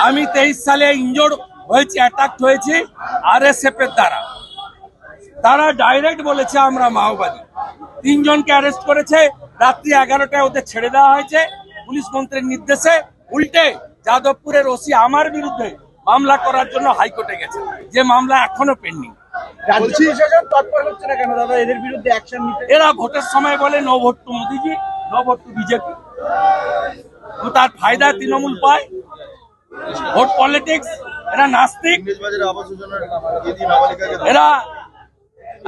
আমি 23 সালে ইনজোর্ড হয়েছি, অ্যাটাক হয়েছি আরএসএফ এর দ্বারা। তারা ডাইরেক্ট বলেছে আমরা মাওবাদী। 3 জনকে অ্যারেস্ট করেছে, রাত্রি 11টায় ওদের ছেড়ে দেওয়া হয়েছে পুলিশ মন্ত্রীর নির্দেশে। উল্টে যাদবপুরের ওসি আমার বিরুদ্ধে মামলা করার জন্য হাইকোর্টে গেছে, যে মামলা এখনো পেন্ডিং। এরা ভোটের সময় বলে নো ভোট টু মোদিজি, নো ভোট টু বিজেপি। তার ফায়দা তৃণমূল পায়, ভোট পলিটিক্স। এরা নাস্তিক, এরা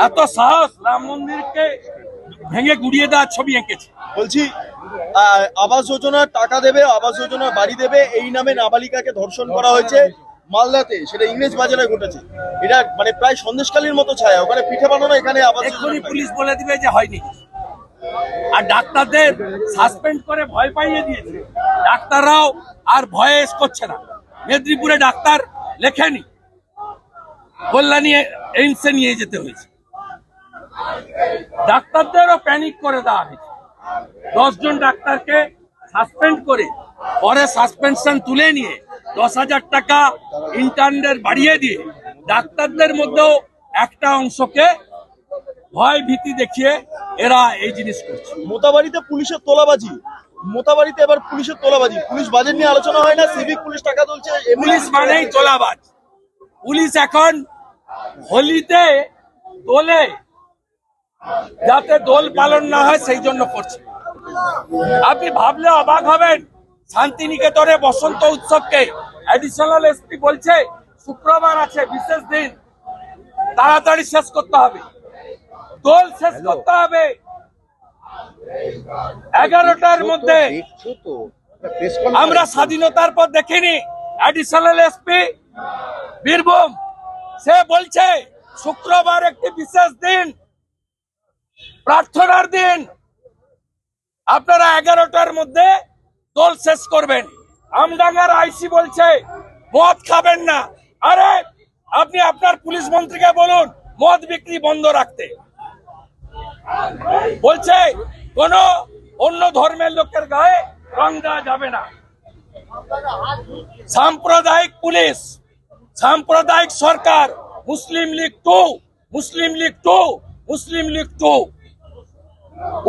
এত সাহস রাম মন্দিরকে ভেঙে গুড়িয়ে দেওয়ার ছবি এঁকেছে। বলছি আবাস যোজনার টাকা দেবে, আবাস যোজনার বাড়ি দেবে, এই নামে নাবালিকাকে ধর্ষণ করা হয়েছে মালদাতে, সেটা ইংরেজ বাজারে ঘটেছে। এটা মানে প্রায় সন্দেশকালীর মতো ছায়া, ওখানে পিঠে বানানো, এখানে আবাস এক্ষুনি পুলিশ বলে দিবে যে হয়নি। আর ডাক্তারদের সাসপেন্ড করে ভয় পাইয়ে দিয়েছে, ডাক্তাররাও আর ভয়ে করছে না। মেদিনীপুরে ডাক্তার লেখেনি, কল্যাণী এইমসে নিয়ে যেতে হয়েছে। ডাক্তারদেরও প্যানিক করে দেওয়া হয়েছে। 10 জন ডাক্তারকে সাসপেন্ড করে পরে সাসপেনশন তুলে নিয়ে 10,000 টাকা ইন্টার্নদের বাড়িয়ে দিয়ে ডাক্তারদের মধ্যেও একটা অংশকে ভয় ভীতি দেখিয়ে এরা এই জিনিস করছে। মোতাবাড়িতে পুলিশের তোলাবাজি, মোতাবাড়িতে এবার পুলিশের তোলাবাজি, পুলিশ বাজেট নিয়ে আলোচনা হয় না, সিভিক পুলিশ টাকা তুলছে। পুলিশ মানেই তোলাবাজ। পুলিশ এখন হোলিতে দোলে, যাতে দোল পালন না হয় সেই জন্য করছে। আপনি ভাবলে অবাক হবেন, শান্তিনিকেতনে বসন্ত উৎসবকে অ্যাডিশনাল এসপি বলছে শুক্রবার আছে বিশেষ দিন, তাড়াতাড়ি শেষ করতে হবে, দোল শেষ করতে হবে 11টার মধ্যে। আমরা স্বাধীনতার পর দেখিনি অ্যাডিশনাল এসপি বীরভূম, সে বলছে শুক্রবার একটি বিশেষ দিন, প্রার্থনার দিন, আপনারা 11টার মধ্যে দোল শেষ করবেন। আমডাঙ্গার আইসি বলছে মদ খাবেন না। আরে আপনি আপনার পুলিশ মন্ত্রীকে বলুন মদ বিক্রি বন্ধ রাখতে। বলছে কোন অন্য ধর্মের লোকের গায়ে রং দেওয়া যাবে না। সাম্প্রদায়িক পুলিশ, সাম্প্রদায়িক সরকার, মুসলিম লীগ 2, মুসলিম লীগ 2, মুসলিম লীগ 2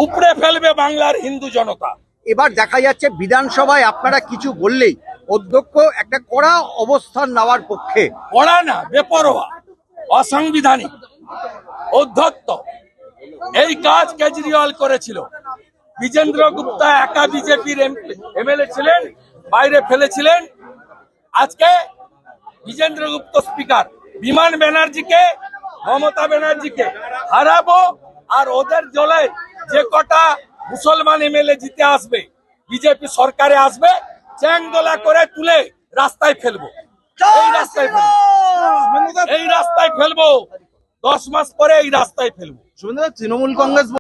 উপড়ে ফেলবে বাংলার হিন্দু জনতা। এবার দেখা যাচ্ছে বিধানসভায় আপনারা কিছু বললেই অধ্যক্ষ একটা কড়া অবস্থান নেওয়ার পক্ষে। কড়া না, বেপরোয়া, অসাংবিধানিক, অধ্যত্ত। এই কাজ কেজরিওয়াল করেছিল। বিজেন্দ্র গুপ্তা একা বিজেপির এমএলএ ছিলেন, বাইরে ফেলেছিলেন। আজকে বিজেন্দ্র গুপ্ত স্পিকার, বিমান ব্যানার্জিকে, মমতা ব্যানার্জিকে হারাবো, আর ওদের দলে যে কটা মুসলমান এমএলএ জিতে আসবে, বিজেপি সরকারে আসবে, চ্যাংদোলা করে তুলে রাস্তায় ফেলবো। এই রাস্তায় ফেলবো, এই রাস্তায় ফেলবো, 10 মাস পরে এই রাস্তায় ফেলবো। তৃণমূল কংগ্রেস